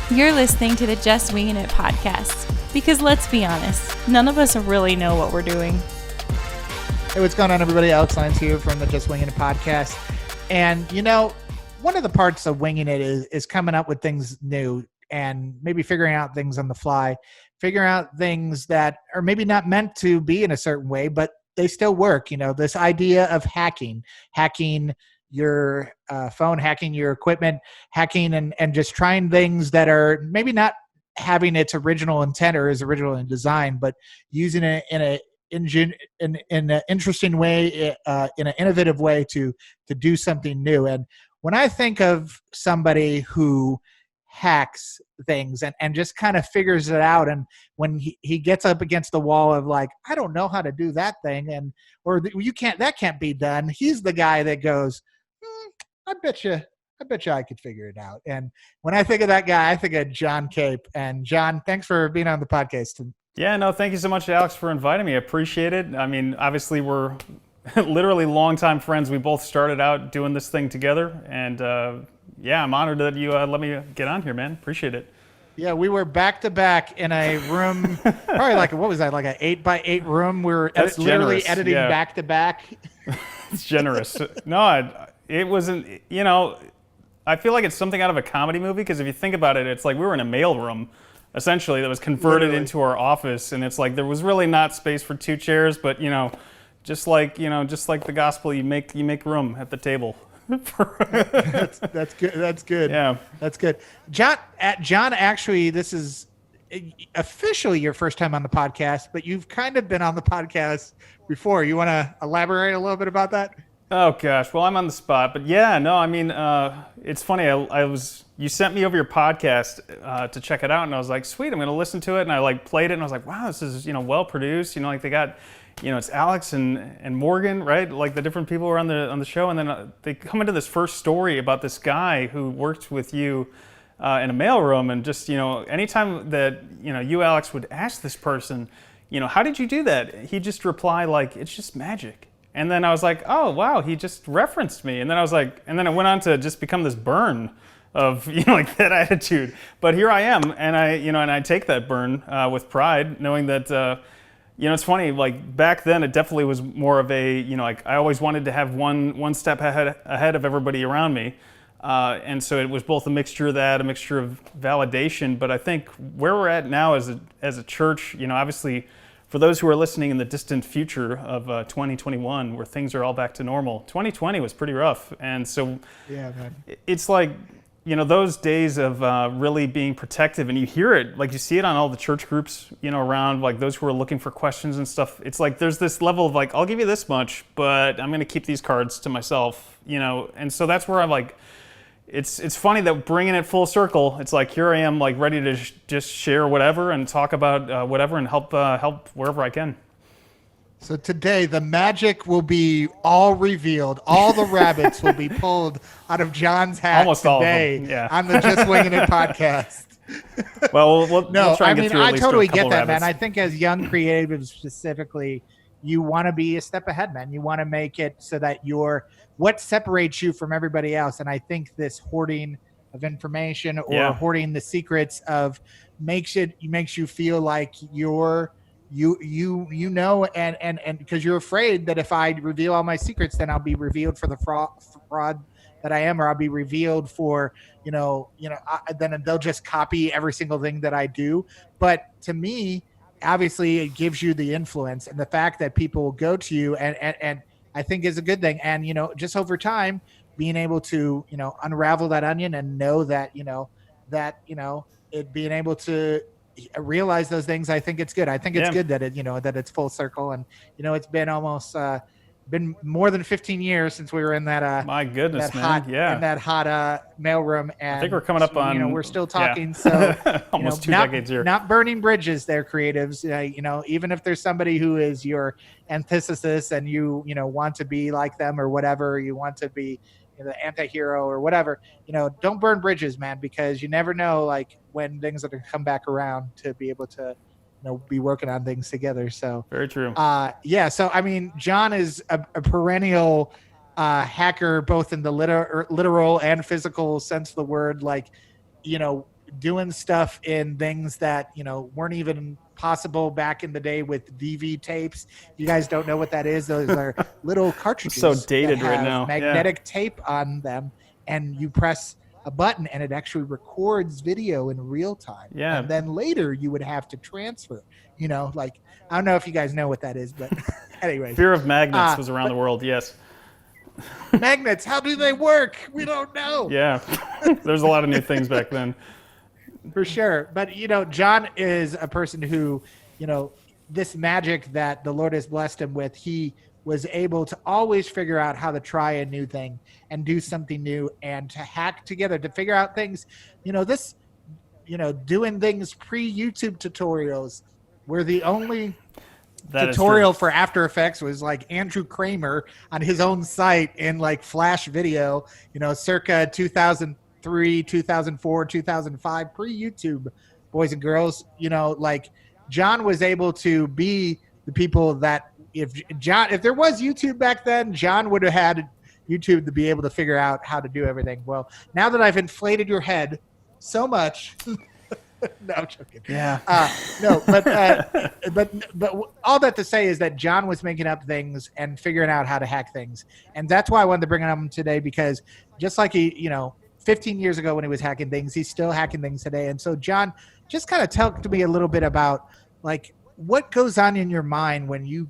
You're listening to the Just Wingin' It podcast, because let's be honest, none of us really know what we're doing. Hey, what's going on, everybody? Alex Lyons here from the Just Wingin' It podcast. And, you know, one of the parts of winging it is coming up with things new and maybe figuring out things on the fly, figuring out things that are maybe not meant to be in a certain way, but they still work. You know, this idea of hacking your phone, hacking your equipment, hacking and just trying things that are maybe not having its original intent or is original in design, but using it in an interesting way, in an innovative way to do something new. And when I think of somebody who hacks things and just kind of figures it out, and when he gets up against the wall of like, I don't know how to do that thing, that can't be done, he's the guy that goes, I bet you I could figure it out. And when I think of that guy, I think of Jon Cape. And Jon, thanks for being on the podcast. Yeah, no, thank you so much, Alex, for inviting me. I appreciate it. I mean, obviously we're literally longtime friends. We both started out doing this thing together. And yeah, I'm honored that you let me get on here, man. Appreciate it. Yeah, we were back to back in a room, probably like, what was that, like an 8x8 room? We were literally editing back to back. It's generous. No, it wasn't, you know, I feel like it's something out of a comedy movie, because if you think about it, it's like we were in a mailroom, essentially, that was converted into our office, and it's like there was really not space for two chairs, but just like the gospel, you make room at the table. That's good. That's good. Yeah, that's good. Jon, actually, this is officially your first time on the podcast, but you've kind of been on the podcast before. You want to elaborate a little bit about that? Oh gosh, well, I'm on the spot, but yeah, no, I mean, it's funny. You sent me over your podcast to check it out, and I was like, sweet, I'm going to listen to it, and I like played it, and I was like, wow, this is well produced. Like they got, it's Alex and Morgan, right? Like the different people were on the show, and then they come into this first story about this guy who worked with you in a mailroom, and just anytime that you, Alex, would ask this person, how did you do that? He'd just reply like, it's just magic. And then I was like, oh, wow, he just referenced me. And then I was like, and then it went on to just become this burn of, like that attitude. But here I am, and I take that burn with pride, knowing that, it's funny, like back then it definitely was more of a, like I always wanted to have one step ahead of everybody around me. And so it was both a mixture of that, a mixture of validation. But I think where we're at now as a church, obviously, for those who are listening in the distant future of 2021, where things are all back to normal, 2020 was pretty rough. And so yeah, man. It's like, those days of really being protective, and you hear it, like you see it on all the church groups, around, like those who are looking for questions and stuff. It's like there's this level of like, I'll give you this much, but I'm going to keep these cards to myself, and so that's where I'm like, it's funny that bringing it full circle, it's like here I am, like ready to just share whatever and talk about whatever and help wherever I can. So today the magic will be all revealed. All the rabbits will be pulled out of Jon's hat almost today all of them. Yeah. On the Just Wingin' It podcast. Well, we'll try and get through at least I totally a couple get that, rabbits. man. I think as young creatives specifically, you want to be a step ahead, man. You want to make it so that what separates you from everybody else. And I think this hoarding of information or hoarding the secrets of makes you feel like you and because you're afraid that if I reveal all my secrets, then I'll be revealed for the fraud that I am, or I'll be revealed for, then they'll just copy every single thing that I do. But to me, obviously it gives you the influence, and the fact that people will go to you and I think is a good thing. And, just over time, being able to, unravel that onion and know that, it being able to realize those things, I think it's good. I think it's good that that it's full circle. And, it's been almost, been more than 15 years since we were in that my goodness, that man. hot, Yeah, in that hot mailroom. And I think we're coming up on we're still talking. So almost 2 decades here. Not burning bridges there, creatives. Even if there's somebody who is your antithesis and you want to be like them or whatever, you want to be the anti-hero or whatever, don't burn bridges, man, because you never know like when things are going to come back around to be able to be working on things together. So very true. So I mean, Jon is a perennial hacker, both in the literal and physical sense of the word. Like, doing stuff in things that, weren't even possible back in the day with DV tapes. If you guys don't know what that is, those are little cartridges So dated that right have now. magnetic tape on them, and you press a button and it actually records video in real time. Yeah. And then later you would have to transfer, like, I don't know if you guys know what that is, but anyways. Fear of magnets was around the world, yes. Magnets, how do they work? We don't know. Yeah, there's a lot of new things back then. For sure. But, Jon is a person who, this magic that the Lord has blessed him with, he was able to always figure out how to try a new thing and do something new and to hack together, to figure out things, doing things pre-YouTube tutorials, where the only tutorial for After Effects was like Andrew Kramer on his own site in like Flash video, circa 2003, 2004, 2005, pre-YouTube, boys and girls. Like Jon was able to be the people that if there was YouTube back then, Jon would have had YouTube to be able to figure out how to do everything. Well, now that I've inflated your head so much. No, I'm joking. Yeah. No, but all that to say is that Jon was making up things and figuring out how to hack things, and that's why I wanted to bring him today, because just like he, 15 years ago when he was hacking things, he's still hacking things today. And so, Jon, just kind of talk to me a little bit about like what goes on in your mind when you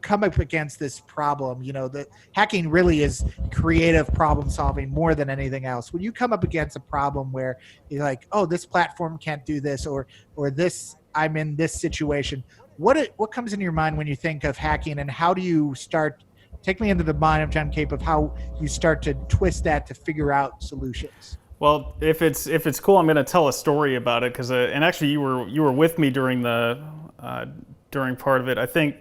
come up against this problem. The hacking really is creative problem solving more than anything else. When you come up against a problem where you're like, oh, this platform can't do this, or this, I'm in this situation, what comes in your mind when you think of hacking, and how do you start? Take me into the mind of Jon Cape of how you start to twist that to figure out solutions. Well, if it's cool, I'm going to tell a story about it, because and actually you were with me during part of it. I think,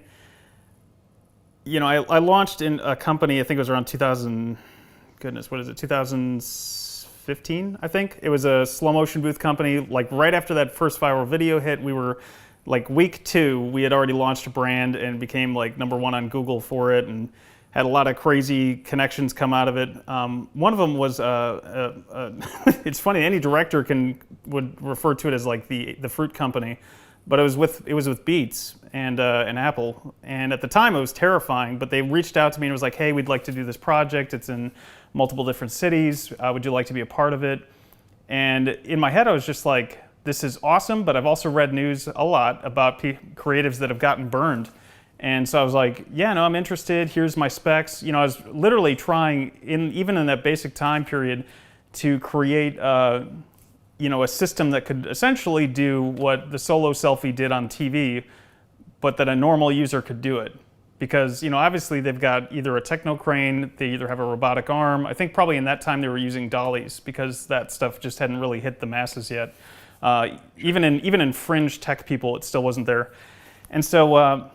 I launched in a company, I think it was around 2015, I think. It was a slow motion booth company. Like right after that first viral video hit, we were like week 2, we had already launched a brand and became like #1 on Google for it, and had a lot of crazy connections come out of it. One of them was, it's funny, any director would refer to it as like the fruit company. But it was with Beats and Apple, and at the time it was terrifying. But they reached out to me and was like, "Hey, we'd like to do this project. It's in multiple different cities. Would you like to be a part of it?" And in my head, I was just like, "This is awesome." But I've also read news a lot about creatives that have gotten burned, and so I was like, "Yeah, no, I'm interested. Here's my specs." I was literally trying, even in that basic time period, to create. A system that could essentially do what the solo selfie did on TV, but that a normal user could do it. Because, obviously they've got either a techno crane, they either have a robotic arm. I think probably in that time they were using dollies, because that stuff just hadn't really hit the masses yet. Even in fringe tech people, it still wasn't there. And so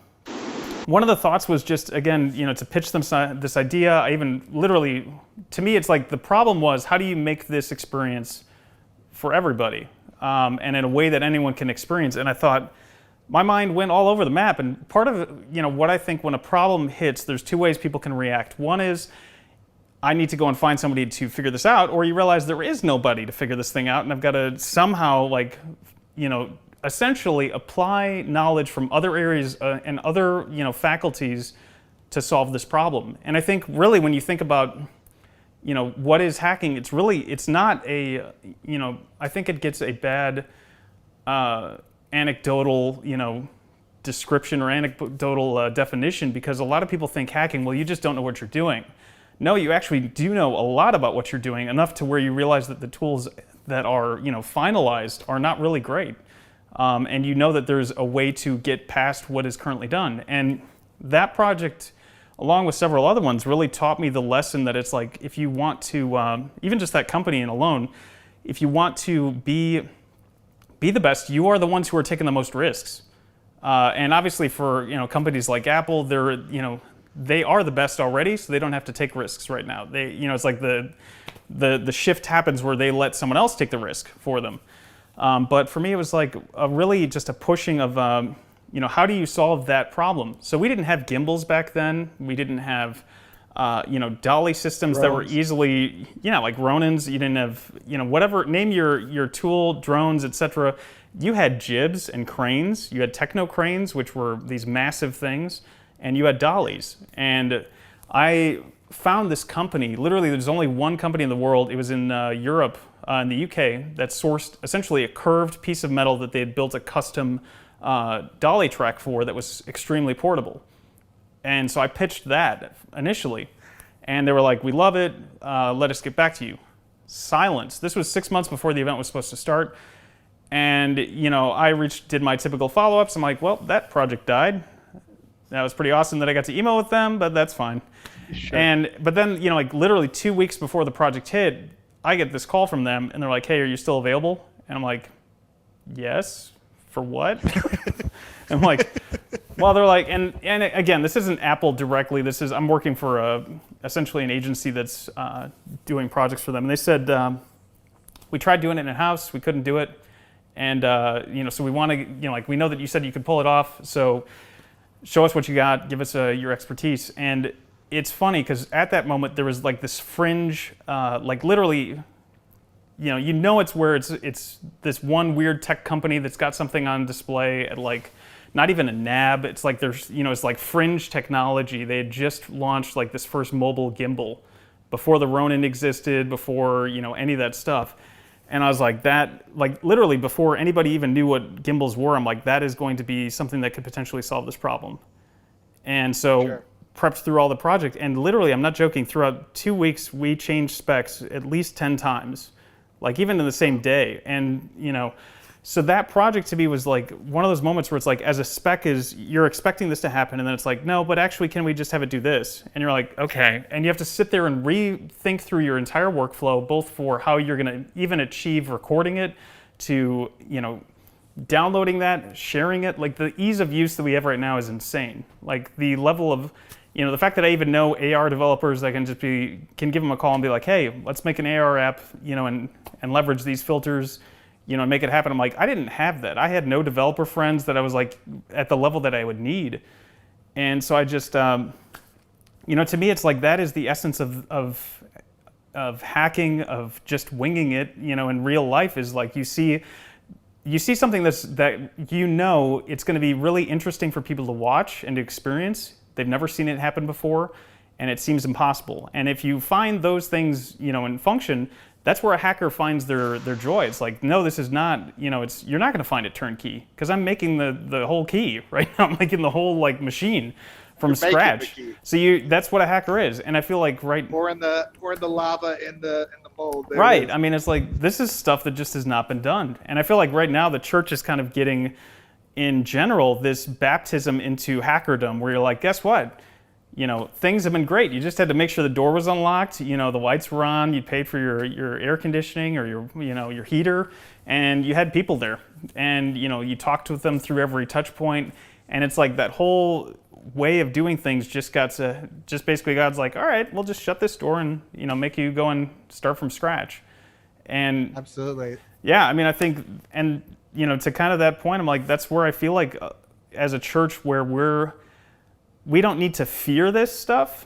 one of the thoughts was just, again, to pitch them this idea. I even literally, to me, it's like the problem was, how do you make this experience for everybody, and in a way that anyone can experience? And I thought, my mind went all over the map. And part of what I think, when a problem hits, there's 2 ways people can react. One is, I need to go and find somebody to figure this out, or you realize there is nobody to figure this thing out, and I've got to somehow essentially apply knowledge from other areas and other faculties to solve this problem. And I think really when you think about what is hacking, it's not a, I think it gets a bad anecdotal, description or anecdotal definition, because a lot of people think hacking, well, you just don't know what you're doing. No, you actually do know a lot about what you're doing, enough to where you realize that the tools that are, finalized are not really great. And that there's a way to get past what is currently done. And that project, along with several other ones, really taught me the lesson that it's like, if you want to, even just that company alone, if you want to be the best, you are the ones who are taking the most risks. And obviously for companies like Apple, they are the best already, so they don't have to take risks right now. It's like the shift happens where they let someone else take the risk for them. But for me, it was like really just a pushing of, how do you solve that problem? So we didn't have gimbals back then. We didn't have dolly systems that were easily, like Ronins. You didn't have, whatever, name your tool, drones, etc. You had jibs and cranes. You had techno cranes, which were these massive things, and you had dollies. And I found this company. Literally, there's only one company in the world. It was in Europe, in the UK, that sourced essentially a curved piece of metal that they had built a custom dolly track for that was extremely portable. And so I pitched that initially, and they were like, "We love it. Let us get back to you." Silence. This was 6 months before the event was supposed to start. And, I did my typical follow-ups. I'm like, well, that project died. That was pretty awesome that I got to email with them, but that's fine. Sure. But then, like literally 2 weeks before the project hit, I get this call from them, and they're like, "Hey, are you still available?" And I'm like, "Yes, for what?" I'm like, well, they're like, and again, this isn't Apple directly. I'm working for essentially an agency that's doing projects for them. And they said, we tried doing it in-house, we couldn't do it. And, so we want to, we know that you said you could pull it off, so show us what you got, give us your expertise. And it's funny, because at that moment, there was like this fringe, literally, it's where it's this one weird tech company that's got something on display at like, not even a NAB. It's like there's, it's like fringe technology. They had just launched like this first mobile gimbal before the Ronin existed, before, any of that stuff. And I was like, literally before anybody even knew what gimbals were, I'm like, that is going to be something that could potentially solve this problem. And so prepped through all the project, and literally, I'm not joking, throughout 2 weeks, we changed specs at least 10 times, like even in the same day. And, so that project to me was like one of those moments where it's like, as a spec is, you're expecting this to happen, and then it's like, no, but actually, can we just have it do this? And you're like, okay. And you have to sit there and rethink through your entire workflow, both for how you're gonna even achieve recording it, to, downloading that, sharing it. Like the ease of use that we have right now is insane. Like the level of, the fact that I even know AR developers that can give them a call and be like, hey, let's make an AR app, and leverage these filters, and make it happen. I'm like, I didn't have that. I had no developer friends that I was like at the level that I would need. And so I just, to me, it's like that is the essence of hacking, of just winging it, in real life, is like you see something that it's going to be really interesting for people to watch and to experience. They've never seen it happen before, and it seems impossible. And if you find those things, in function, that's where a hacker finds their joy. It's like, no, this is not, you're not going to find it turnkey, because I'm making the whole key right now. I'm making the whole like machine from scratch. So that's what a hacker is. And I feel like or in the lava in the mold. Right. I mean, it's like, this is stuff that just has not been done. And I feel like right now the church is kind of getting, in general, this baptism into hackerdom, where you're like, guess what? Things have been great. You just had to make sure the door was unlocked. The lights were on. You paid for your air conditioning or your heater, and you had people there. And you talked with them through every touch point. And it's like that whole way of doing things just basically God's like, all right, we'll just shut this door and make you go and start from scratch. And absolutely, yeah. I mean, I think, and to kind of that point, I'm like, that's where I feel like as a church where we don't need to fear this stuff,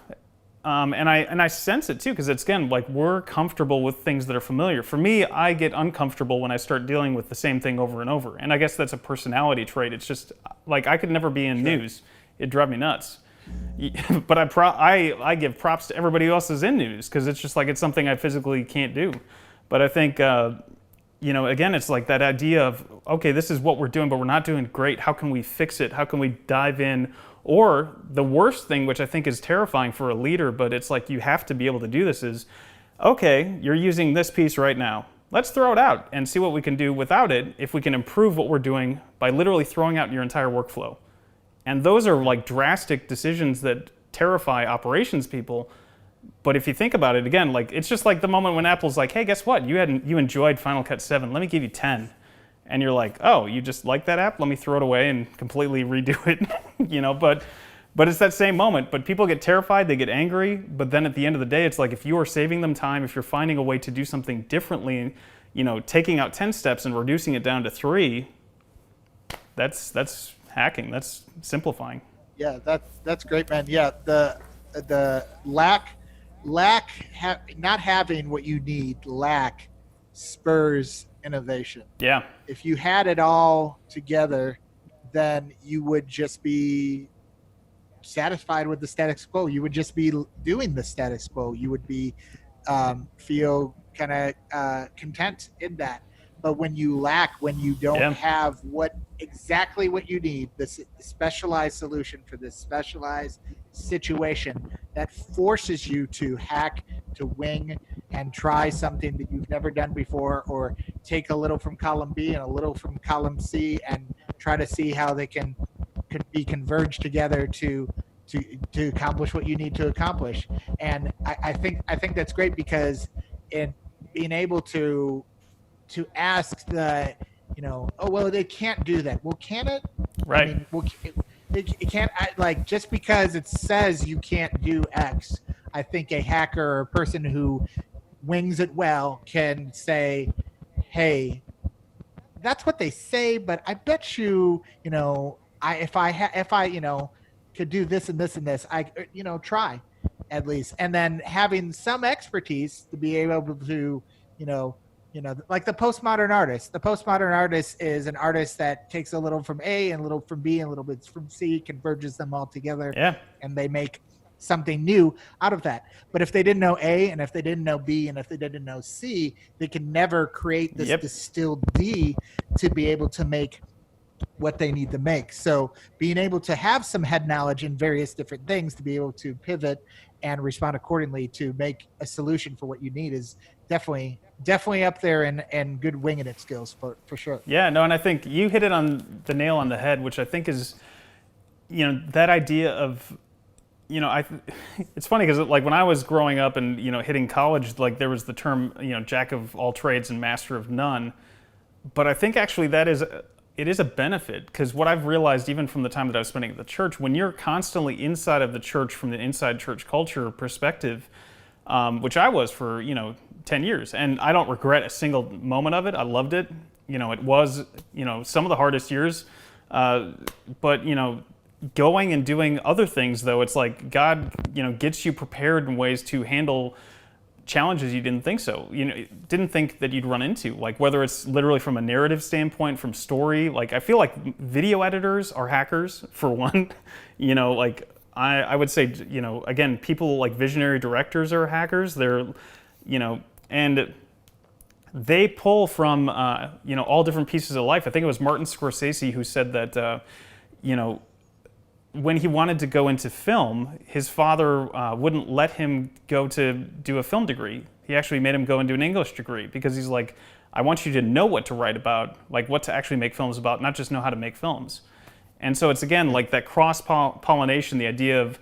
and I sense it too, because it's, again, like we're comfortable with things that are familiar. For me, I get uncomfortable when I start dealing with the same thing over and over, and I guess that's a personality trait. It's just like I could never be in news; it'd drive me nuts. But I give props to everybody else who's in news, because it's just like it's something I physically can't do. But I think again, it's like that idea of, okay, this is what we're doing, but we're not doing great. How can we fix it? How can we dive in? Or the worst thing, which I think is terrifying for a leader, but it's like you have to be able to do this, is, okay, you're using this piece right now. Let's throw it out and see what we can do without it, if we can improve what we're doing by literally throwing out your entire workflow. And those are like drastic decisions that terrify operations people. But if you think about it, again, like it's just like the moment when Apple's like, hey, guess what? You enjoyed Final Cut 7. Let me give you 10. And you're like, oh, you just like that app? Let me throw it away and completely redo it. But it's that same moment. But people get terrified, they get angry. But then at the end of the day, it's like, if you are saving them time, if you're finding a way to do something differently, taking out 10 steps and reducing it down to 3, that's hacking. That's simplifying. Yeah, that's great, man. Yeah, the not having what you need, lack spurs innovation. Yeah. If you had it all together, then you would just be satisfied with the status quo. You would just be doing the status quo. You would be feel kind of content in that. But when you lack, when you don't have exactly what you need, this specialized solution for this specialized situation, that forces you to hack, to wing, and try something that you've never done before, or take a little from column B and a little from column C and try to see how they could be converged together to accomplish what you need to accomplish. And I think that's great, because in being able to ask oh, well, they can't do that. Well, can it? Right. I mean, well, it can't, like, just because it says you can't do X, I think a hacker or a person who wings it well can say, hey, that's what they say, but I bet you, if I could do this and this and this, I try at least. And then having some expertise to be able to, like the postmodern artist. The postmodern artist is an artist that takes a little from A and a little from B and a little bit from C, converges them all together, and they make something new out of that. But if they didn't know A, and if they didn't know B, and if they didn't know C, they can never create this distilled D to be able to make what they need to make. So being able to have some head knowledge in various different things to be able to pivot and respond accordingly to make a solution for what you need is definitely up there, and good winging it skills for sure. Yeah, no, and I think you hit it on the nail on the head, which I think is, that idea of, it's funny because like when I was growing up and, hitting college, like there was the term, jack of all trades and master of none. But I think actually it is a benefit, because what I've realized even from the time that I was spending at the church, when you're constantly inside of the church from the inside church culture perspective, which I was for, 10 years, and I don't regret a single moment of it. I loved it. It was, some of the hardest years, but, going and doing other things, though, it's like God, gets you prepared in ways to handle challenges you didn't think didn't think that you'd run into, like whether it's literally from a narrative standpoint, from story. Like I feel like video editors are hackers for one. Like I would say, again, people like visionary directors are hackers. They're, and they pull from all different pieces of life. I think it was Martin Scorsese who said that when he wanted to go into film, his father wouldn't let him go to do a film degree. He actually made him go and do an English degree, because he's like, I want you to know what to write about, like what to actually make films about, not just know how to make films. And so it's, again, like that cross-pollination, the idea of,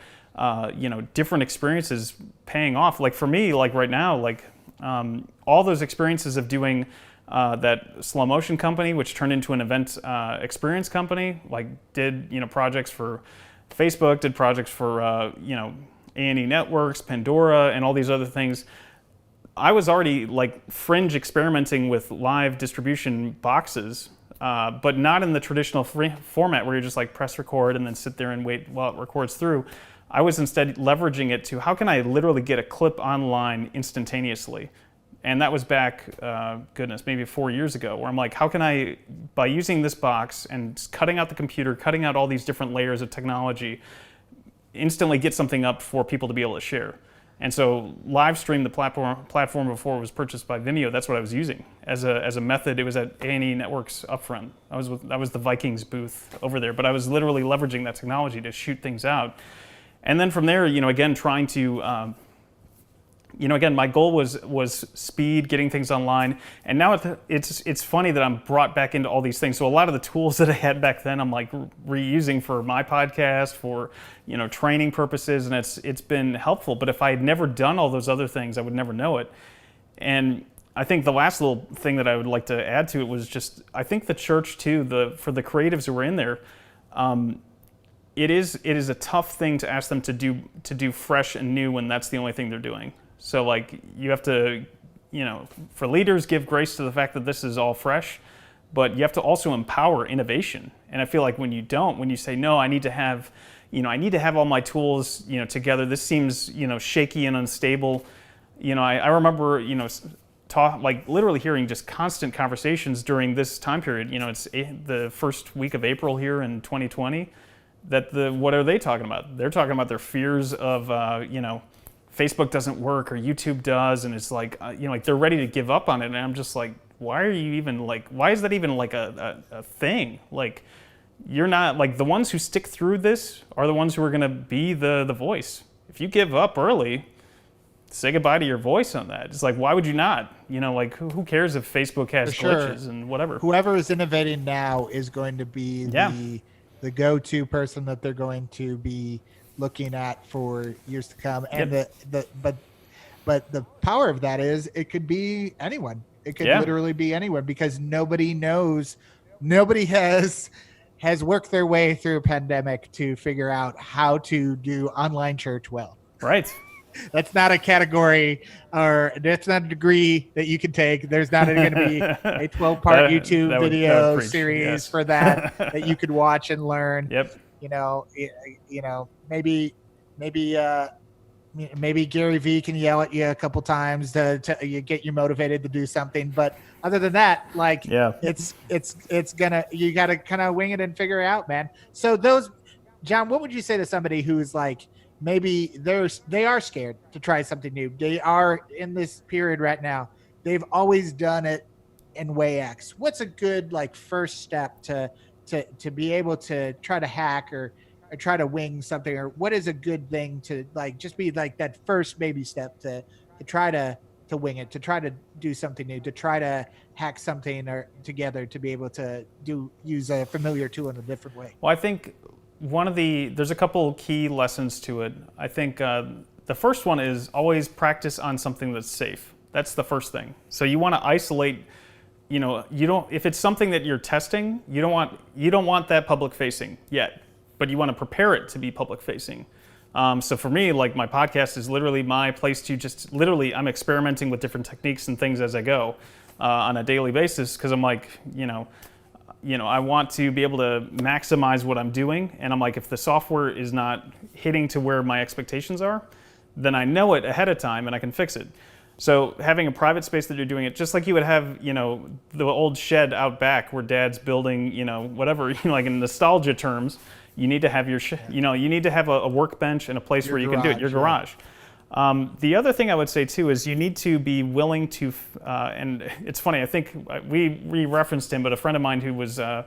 different experiences paying off. Like for me, like right now, like all those experiences of doing that slow motion company, which turned into an event experience company, like did, projects for Facebook, did projects for, A&E Networks, Pandora, and all these other things. I was already like fringe experimenting with live distribution boxes, but not in the traditional format where you just like press record and then sit there and wait while it records through. I was instead leveraging it to how can I literally get a clip online instantaneously? And that was back, maybe 4 years ago, where I'm like, how can I, by using this box and cutting out the computer, cutting out all these different layers of technology, instantly get something up for people to be able to share? And so live stream, the platform before it was purchased by Vimeo, that's what I was using as a method. It was at A&E Networks upfront. I was the Vikings booth over there, but I was literally leveraging that technology to shoot things out. And then from there, again, trying to, again, my goal was speed, getting things online. And now it's funny that I'm brought back into all these things. So a lot of the tools that I had back then, I'm like reusing for my podcast, for, training purposes, and it's been helpful. But if I had never done all those other things, I would never know it. And I think the last little thing that I would like to add to it was just, I think the church too, for the creatives who were in there, it is a tough thing to ask them to do fresh and new when that's the only thing they're doing. So like you have to, for leaders, give grace to the fact that this is all fresh, but you have to also empower innovation. And I feel like when you say, no, I need to have, I need to have all my tools, together. This seems, shaky and unstable. I remember, like literally hearing just constant conversations during this time period. It's the first week of April here in 2020. What are they talking about? They're talking about their fears of, Facebook doesn't work or YouTube does, and it's like, like they're ready to give up on it. And I'm just like, why is that even like a thing? Like, you're not, like, the ones who stick through this are the ones who are going to be the voice. If you give up early, say goodbye to your voice on that. It's like, why would you not? Like, who cares if Facebook has glitches and whatever? Whoever is innovating now is going to be the go-to person that they're going to be looking at for years to come. And but the power of that is it could be anyone. It could literally be anyone, because nobody has worked their way through a pandemic to figure out how to do online church well. Right. That's not a category, or that's not a degree that you can take. There's not going to be a 12-part YouTube video series for that you could watch and learn. Yep. Maybe Gary V can yell at you a couple times to get you motivated to do something. But other than that, like, you got to kind of wing it and figure it out, man. So John, what would you say to somebody who's like, maybe they are scared to try something new? They are in this period right now. They've always done it in way X. What's a good like first step to be able to try to hack or try to wing something? Or what is a good thing to like just be like that first baby step to try to wing it, to try to do something new, to try to hack something or together to be able to use a familiar tool in a different way? Well, I think there's a couple key lessons to it. I think the first one is always practice on something that's safe. That's the first thing. So you want to isolate, if it's something that you're testing, you don't want that public facing yet, but you want to prepare it to be public facing. So for me, like, my podcast is literally my place to just I'm experimenting with different techniques and things as I go on a daily basis, because I'm like, I want to be able to maximize what I'm doing. And I'm like, if the software is not hitting to where my expectations are, then I know it ahead of time and I can fix it. So having a private space that you're doing it, just like you would have, the old shed out back where dad's building, whatever, like in nostalgia terms, you need to have you need to have a workbench and a place where you can do it, your garage. The other thing I would say too is you need to be willing to, and it's funny, I think we referenced him, but a friend of mine who was, back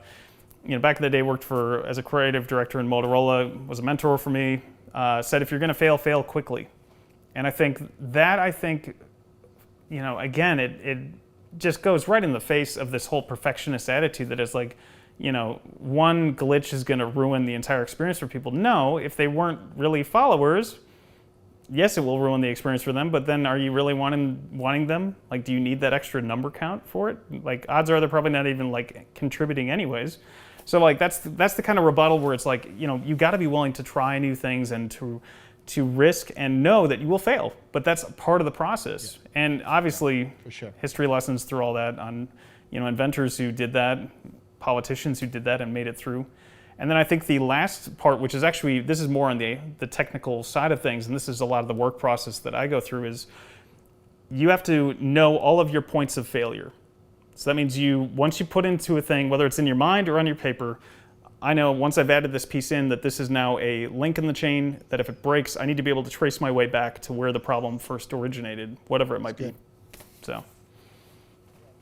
in the day worked as a creative director in Motorola, was a mentor for me, said, if you're going to fail quickly. And I think, again, it just goes right in the face of this whole perfectionist attitude that is like, one glitch is going to ruin the entire experience for people. No, if they weren't really followers, yes, it will ruin the experience for them, but then are you really wanting them? Like, do you need that extra number count for it? Like, odds are they're probably not even like contributing anyways. So like, that's the kind of rebuttal where it's like, you got to be willing to try new things and to risk and know that you will fail, but that's part of the process. Yeah. And obviously, for sure, history lessons through all that on, inventors who did that, politicians who did that and made it through. And then I think the last part, which is actually, this is more on the technical side of things, and this is a lot of the work process that I go through, is you have to know all of your points of failure. So that means once you put into a thing, whether it's in your mind or on your paper, I know once I've added this piece in that this is now a link in the chain, that if it breaks, I need to be able to trace my way back to where the problem first originated, whatever it might be. So.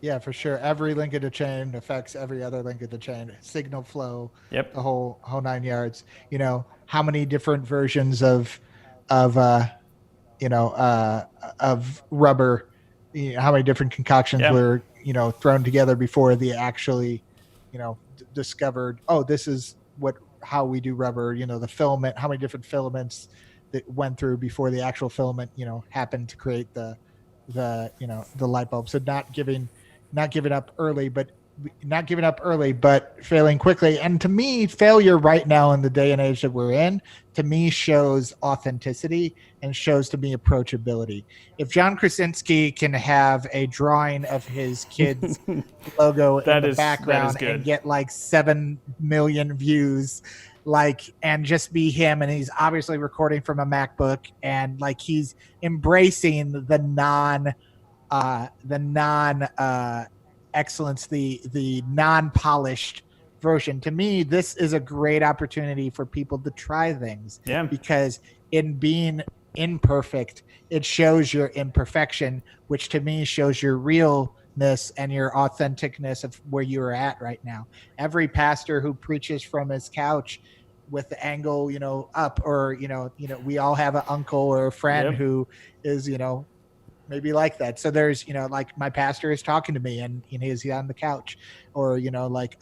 Yeah, for sure. Every link in the chain affects every other link in the chain. Signal flow, the whole 9 yards. How many different versions of rubber? How many different concoctions were thrown together before they actually, discovered? Oh, this is how we do rubber. The filament. How many different filaments that went through before the actual filament, happened to create the light bulb. So not giving up early, but failing quickly. And to me, failure right now in the day and age that we're in, to me, shows authenticity and shows to me approachability. If John Krasinski can have a drawing of his kid's logo in the background and get like 7 million views, and just be him. And he's obviously recording from a MacBook, and like he's embracing the non excellence, the non-polished version. To me, this is a great opportunity for people to try things, Yeah. because in being imperfect, it shows your imperfection, which to me shows your realness and your authenticness of where you're at right now. Every pastor who preaches from his couch with the angle, up, or we all have an uncle or a friend Yep. who is, maybe like that. So there's, like my pastor is talking to me and he's on the couch, or, like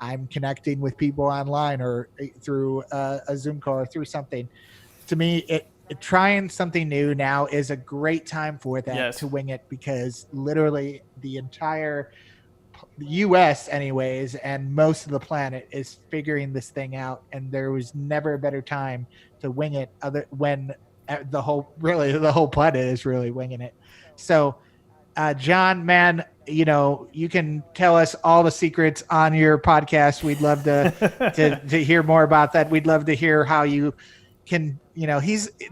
I'm connecting with people online or through a Zoom call or through something. To me, trying something new now is a great time for that. Yes. To wing it, because literally the entire US anyways, and most of the planet is figuring this thing out, and there was never a better time to wing it when the whole planet is really winging it. So Jon, man, you can tell us all the secrets on your podcast. We'd love to hear more about that. We'd love to hear how you can,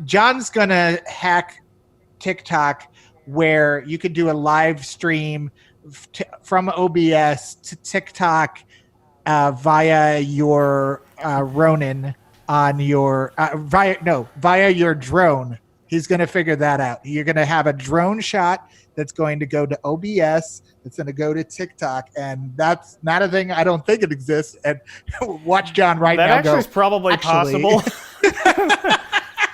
Jon's gonna hack TikTok, where you could do a live stream from OBS to TikTok via your Ronin on your via your drone. He's going to figure that out. You're going to have a drone shot that's going to go to OBS, that's going to go to TikTok, and that's not a thing. I don't think it exists. And watch Jon right now That go. actually is probably possible.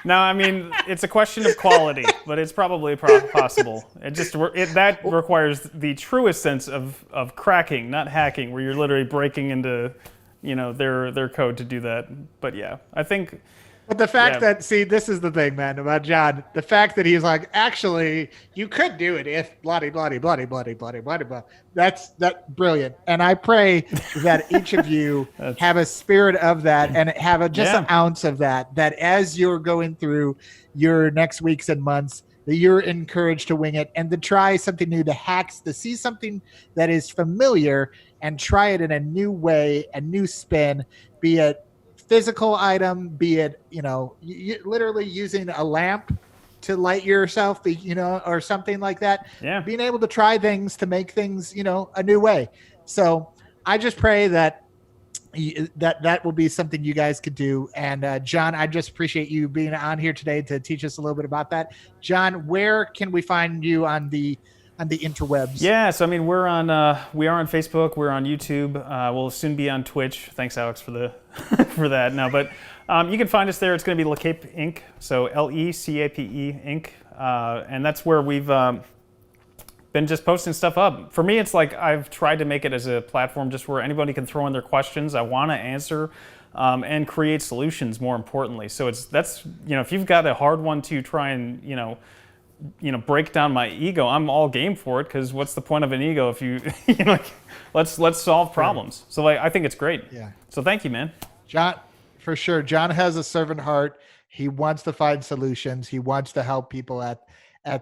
No, I mean, it's a question of quality, but it's probably possible. That requires the truest sense of cracking, not hacking, where you're literally breaking into, their code to do that. But yeah, I think. But the fact that, see, this is the thing, man, about Jon. The fact that he's like, actually, you could do it if bloody, bloody, bloody, bloody, bloody, bloody, bloody. That's brilliant. And I pray that each of you have a spirit of that and have an ounce of that as you're going through your next weeks and months, that you're encouraged to wing it and to try something new, to see something that is familiar and try it in a new way, a new spin, be it physical item, be it, literally using a lamp to light yourself, or something like that. Yeah. Being able to try things to make things, a new way. So I just pray that will be something you guys could do. And Jon, I just appreciate you being on here today to teach us a little bit about that. Jon, where can we find you on the interwebs? Yeah, so I mean, we are on Facebook, we're on YouTube, we'll soon be on Twitch. Thanks, Alex, for the for that. No, but you can find us there. It's going to be LeCape Inc. So LECAPE Inc. And that's where we've been just posting stuff up. For me, it's like I've tried to make it as a platform just where anybody can throw in their questions. I want to answer and create solutions. More importantly, so that's if you've got a hard one to try and break down my ego, I'm all game for it, because what's the point of an ego if you let's solve problems. Right. So I think it's great. Yeah. So thank you, man. Jon, for sure. Jon has a servant heart. He wants to find solutions. He wants to help people at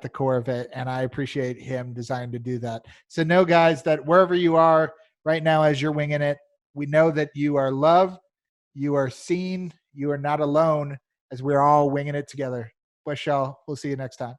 the core of it. And I appreciate him designing to do that. So know, guys, that wherever you are right now as you're winging it, we know that you are loved, you are seen, you are not alone, as we're all winging it together. Bless y'all. We'll see you next time.